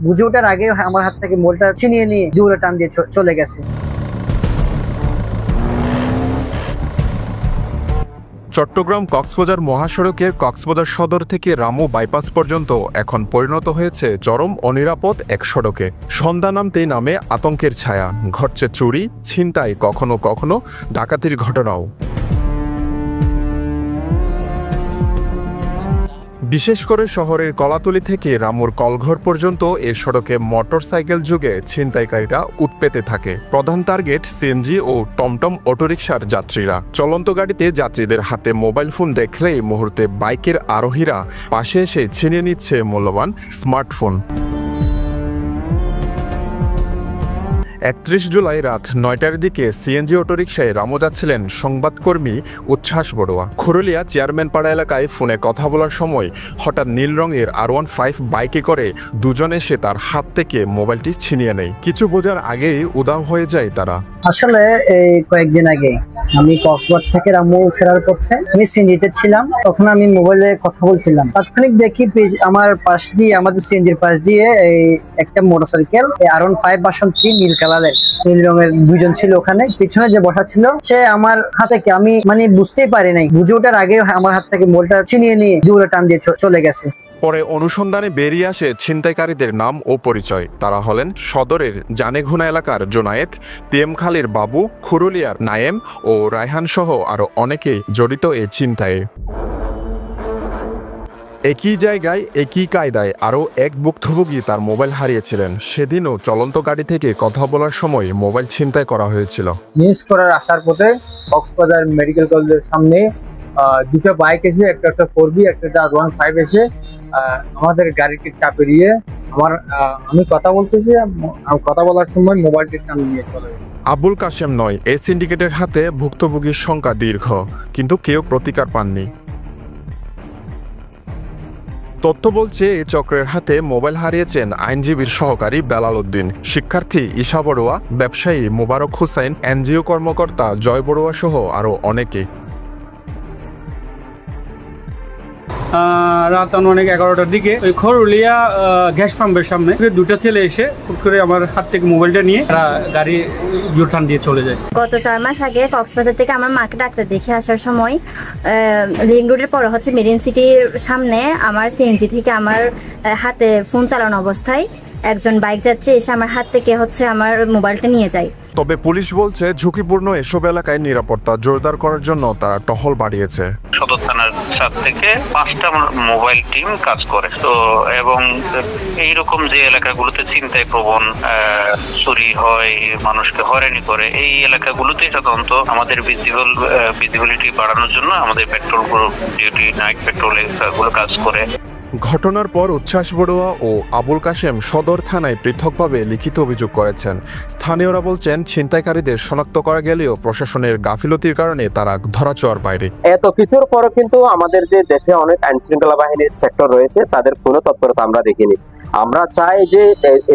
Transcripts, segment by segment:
বুঝে ওঠার আগে আমার হাত থেকে মোবাইলটা ছিনিয়ে নিয়ে জোরে টান দিয়ে চলে গেছে। চট্টগ্রাম কক্সবাজার মহাসড়কের কক্সবাজার সদর থেকে রামু বাইপাস পর্যন্ত এখন পরিণত হয়েছে চরম অনিরাপদ এক সড়কে। সন্ধ্যা নামতেই নামে আতঙ্কের ছায়া, ঘটছে চুরি, ছিনতাই, কখনো কখনো ডাকাতির ঘটনাও। বিশেষ করে শহরের কলাতলি থেকে রামুর কলঘর পর্যন্ত এ সড়কে মোটরসাইকেল যুগে ছিনতাইকারীরা উৎপেতে থাকে। প্রধান টার্গেট সিএনজি ও টমটম অটোরিকশার যাত্রীরা। চলন্ত গাড়িতে যাত্রীদের হাতে মোবাইল ফোন দেখলেই মুহূর্তে বাইকের আরোহীরা পাশে এসে ছিনিয়ে নিচ্ছে মূল্যবান স্মার্টফোন। 31 জুলাই রাত 9টার দিকে সিএনজি অটোরিকশায় রামু যাচ্ছিলেন সংবাদকর্মী উচ্ছ্বাস বড়ুয়া। খুরুলিয়া চেয়ারম্যানপাড়া এলাকায় ফোনে কথা বলার সময় হঠাৎ নীল রঙের R15 বাইকে করে দুজন এসে তার হাত থেকে মোবাইলটি ছিনিয়ে নেয়। কিছু বোঝার আগেই উধাও হয়ে যায় তারা। আসলে এই কয়েকদিন আগে আমি কক্সবাজার থেকে রামু ফেরার পথে আমি সিএনজিতে ছিলাম। তখন আমি মোবাইলে কথা বলছিলাম, তাৎক্ষণিক দেখি আমার পাশ দিয়ে, আমাদের সিএনজির পাশ দিয়ে এই একটা মোটরসাইকেল R15 ভার্সন 3 নীল কালারের, নীল রঙের দুজন ছিল। ওখানে পিছনে যে বসা ছিল সে আমার হাতে, আমি বুঝতেই পারি নাই, বুঝে ওঠার আগে আমার হাত থেকে মোবাইলটা ছিনিয়ে নিয়ে জোরে টান দিয়ে চলে গেছে। পরে অনুসন্ধানে বেরিয়ে আসে ছিনতাইকারীদের নাম ও পরিচয়। তারা হলেন সদরের জানেঘুনা এলাকার জোনায়েত, পিএমখালীর বাবু, খুরুলিয়ার নায়েম ও রায়হান সহ আরও অনেকেই জড়িত এই ছিনতাইয়ে। একই জায়গায় একই কায়দায় আরও এক ভুক্তভোগী তার মোবাইল হারিয়েছিলেন। সেদিনও চলন্ত গাড়ি থেকে কথা বলার সময় মোবাইল ছিনতাই করা হয়েছিল। নিউজ করার আসার পথে কক্সবাজার মেডিকেল কলেজের সামনে দুটো বাইক এসে, একটা 4B, একটা R15 এসে আমাদের গাড়িকে চাপে দিয়ে আমি কথা বলতেছি, কথা বলার সময় মোবাইলটি টান নিয়ে চলে যায়। আবুল কাশেম নয়, এই সিন্ডিকেটের হাতে ভুক্তভোগীর সংখ্যা দীর্ঘ, কিন্তু কেউ প্রতিকার পাননি। তথ্য বলছে এই চক্রের হাতে মোবাইল হারিয়েছেন আইনজীবীর সহকারী বেলাল উদ্দিন, শিক্ষার্থী ঈশা বড়ুয়া, ব্যবসায়ী মোবারক হোসেন, এনজিও কর্মকর্তা জয় বড়ুয়া সহ আরও অনেকে। রাত আনুমানিক 11টার দিকে ওই খরুলিয়া গ্যাস পাম্পের সামনে দুটো ছেলে এসে হুট করে আমার হাত থেকে মোবাইলটা নিয়ে গাড়ি জোরটান দিয়ে চলে যায়। গত 4 মাস আগে কক্সবাজার থেকে আমার মাকে ডাক্তার দেখে আসার সময় রিং রোডের পরে হচ্ছে মেরিন সিটির সামনে আমার সিএনজি থেকে আমার হাতে ফোন চালানো অবস্থায় একজন বাইক যাত্রী এসে আমার হাত থেকে হচ্ছে আমার মোবাইলটা নিয়ে যায়। তবে পুলিশ বলছে ঝুঁকিপূর্ণ এসব এলাকায় নিরাপত্তা জোরদার করার জন্য তারা টহল বাড়িয়েছে। সদর থানার 7 থেকে 5টা মোবাইল টিম কাজ করে। তো এবং এইরকম যে এলাকাগুলোতে ছিনতাই প্রবণ, চুরি হয়, মানুষকে হয়রানি করে, এই এলাকাগুলোতে সাধারণত আমাদের ভিজিবিলিটি বাড়ানোর জন্য আমাদের petrol group duty, night petrol এগুলো কাজ করে। ঘটনার পর উচ্ছ্বাস বড়ুয়া ও আবুল কাশেম সদর থানায় পৃথকভাবে লিখিত অভিযোগ করেছেন। স্থানীয়রা বলছেন ছিনতাইকারীদের শনাক্ত করা গেলেও প্রশাসনের গাফিলতির কারণে তারা ধরাছোঁয়ার বাইরে। এত কিছুর পরও কিন্তু আমাদের যে দেশে অনেক আইন শৃঙ্খলা বাহিনীর সেক্টর রয়েছে, তাদের কোনো তৎপরতা আমরা দেখিনি। আমরা চাই যে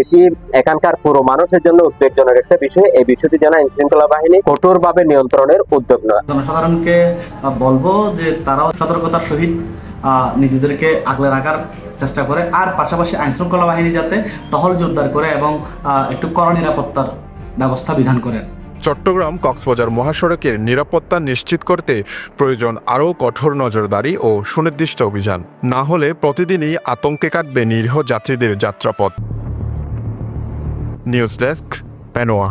এটি এখানকার পুরো মানুষের জন্য উদ্বেগজনক একটা বিষয়। এই বিষয়টি যেন আইন শৃঙ্খলা বাহিনী কঠোরভাবে নিয়ন্ত্রণের উদ্যোগ নেয়। জনসাধারণকে বলবো যে তারাও সতর্কতার সহিত নিজেদেরকে আগলে রাখার চেষ্টা করে, আর পাশাপাশি আইন শৃঙ্খলা বাহিনী যাতে টহল জোরদার করে এবং একটু কড়া নিরাপত্তার ব্যবস্থা বিধান করে। চট্টগ্রাম কক্সবাজার মহাসড়কের নিরাপত্তা নিশ্চিত করতে প্রয়োজন আরও কঠোর নজরদারি ও সুনির্দিষ্ট অভিযান। না হলে প্রতিদিনই আতঙ্কে কাটবে নিরীহ যাত্রীদের যাত্রাপথ। News desk, Penowa.